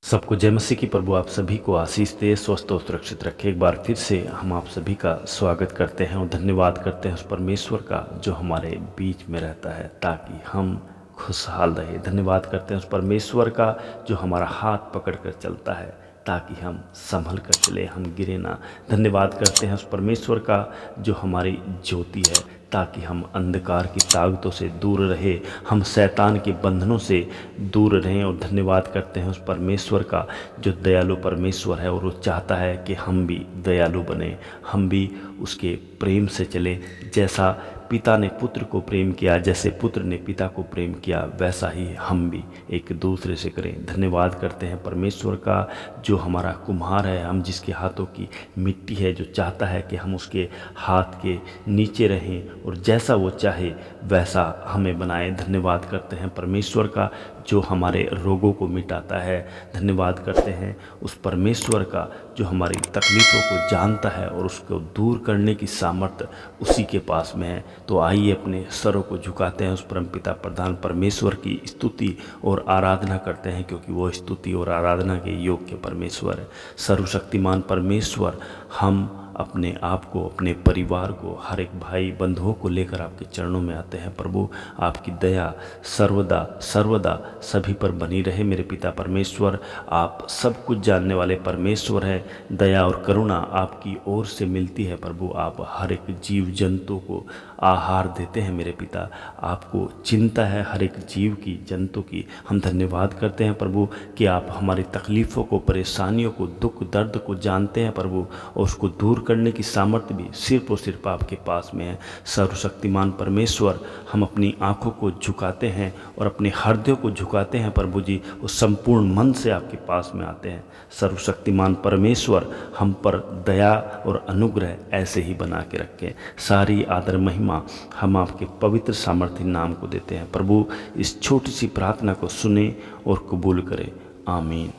सबको जय मसीह की। प्रभु आप सभी को आशीष दे, स्वस्थ और सुरक्षित रखे। एक बार फिर से हम आप सभी का स्वागत करते हैं और धन्यवाद करते हैं उस परमेश्वर का जो हमारे बीच में रहता है ताकि हम खुशहाल रहे। धन्यवाद करते हैं उस परमेश्वर का जो हमारा हाथ पकड़ कर चलता है ताकि हम संभल कर चले, हम गिरे ना। धन्यवाद करते हैं उस परमेश्वर का जो हमारी ज्योति है ताकि हम अंधकार की ताकतों से दूर रहे, हम शैतान के बंधनों से दूर रहें। और धन्यवाद करते हैं उस परमेश्वर का जो दयालु परमेश्वर है और वो चाहता है कि हम भी दयालु बने, हम भी उसके प्रेम से चले। जैसा पिता ने पुत्र को प्रेम किया, जैसे पुत्र ने पिता को प्रेम किया, वैसा ही हम भी एक दूसरे से करें। धन्यवाद करते हैं परमेश्वर का जो हमारा कुम्हार है, हम जिसके हाथों की मिट्टी है, जो चाहता है कि हम उसके हाथ के नीचे रहें और जैसा वो चाहे वैसा हमें बनाए। धन्यवाद करते हैं परमेश्वर का जो हमारे रोगों को मिटाता है। धन्यवाद करते हैं उस परमेश्वर का जो हमारी तकलीफ़ों को जानता है और उसको दूर करने की सामर्थ्य उसी के पास में है। तो आइए अपने सरों को झुकाते हैं, उस परमपिता प्रधान परमेश्वर की स्तुति और आराधना करते हैं, क्योंकि वो स्तुति और आराधना के योग्य परमेश्वर है। सर्वशक्तिमान परमेश्वर, हम अपने आप को, अपने परिवार को, हर एक भाई बंधुओं को लेकर आपके चरणों में आते हैं। प्रभु आपकी दया सर्वदा सर्वदा सभी पर बनी रहे। मेरे पिता परमेश्वर, आप सब कुछ जानने वाले परमेश्वर हैं। दया और करुणा आपकी ओर से मिलती है। प्रभु आप हर एक जीव जंतु को आहार देते हैं। मेरे पिता, आपको चिंता है हर एक जीव की, जंतु की। हम धन्यवाद करते हैं प्रभु कि आप हमारी तकलीफ़ों को, परेशानियों को, दुख दर्द को जानते हैं प्रभु, और उसको दूर करने की सामर्थ्य भी सिर्फ और सिर्फ आपके पास में है। सर्वशक्तिमान परमेश्वर, हम अपनी आंखों को झुकाते हैं और अपने हृदय को झुकाते हैं प्रभु जी, वो संपूर्ण मन से आपके पास में आते हैं। सर्वशक्तिमान परमेश्वर, हम पर दया और अनुग्रह ऐसे ही बना के रखें। सारी आदर महिमा हम आपके पवित्र सामर्थ्य नाम को देते हैं। प्रभु इस छोटी सी प्रार्थना को सुने और कबूल करें। आमीन।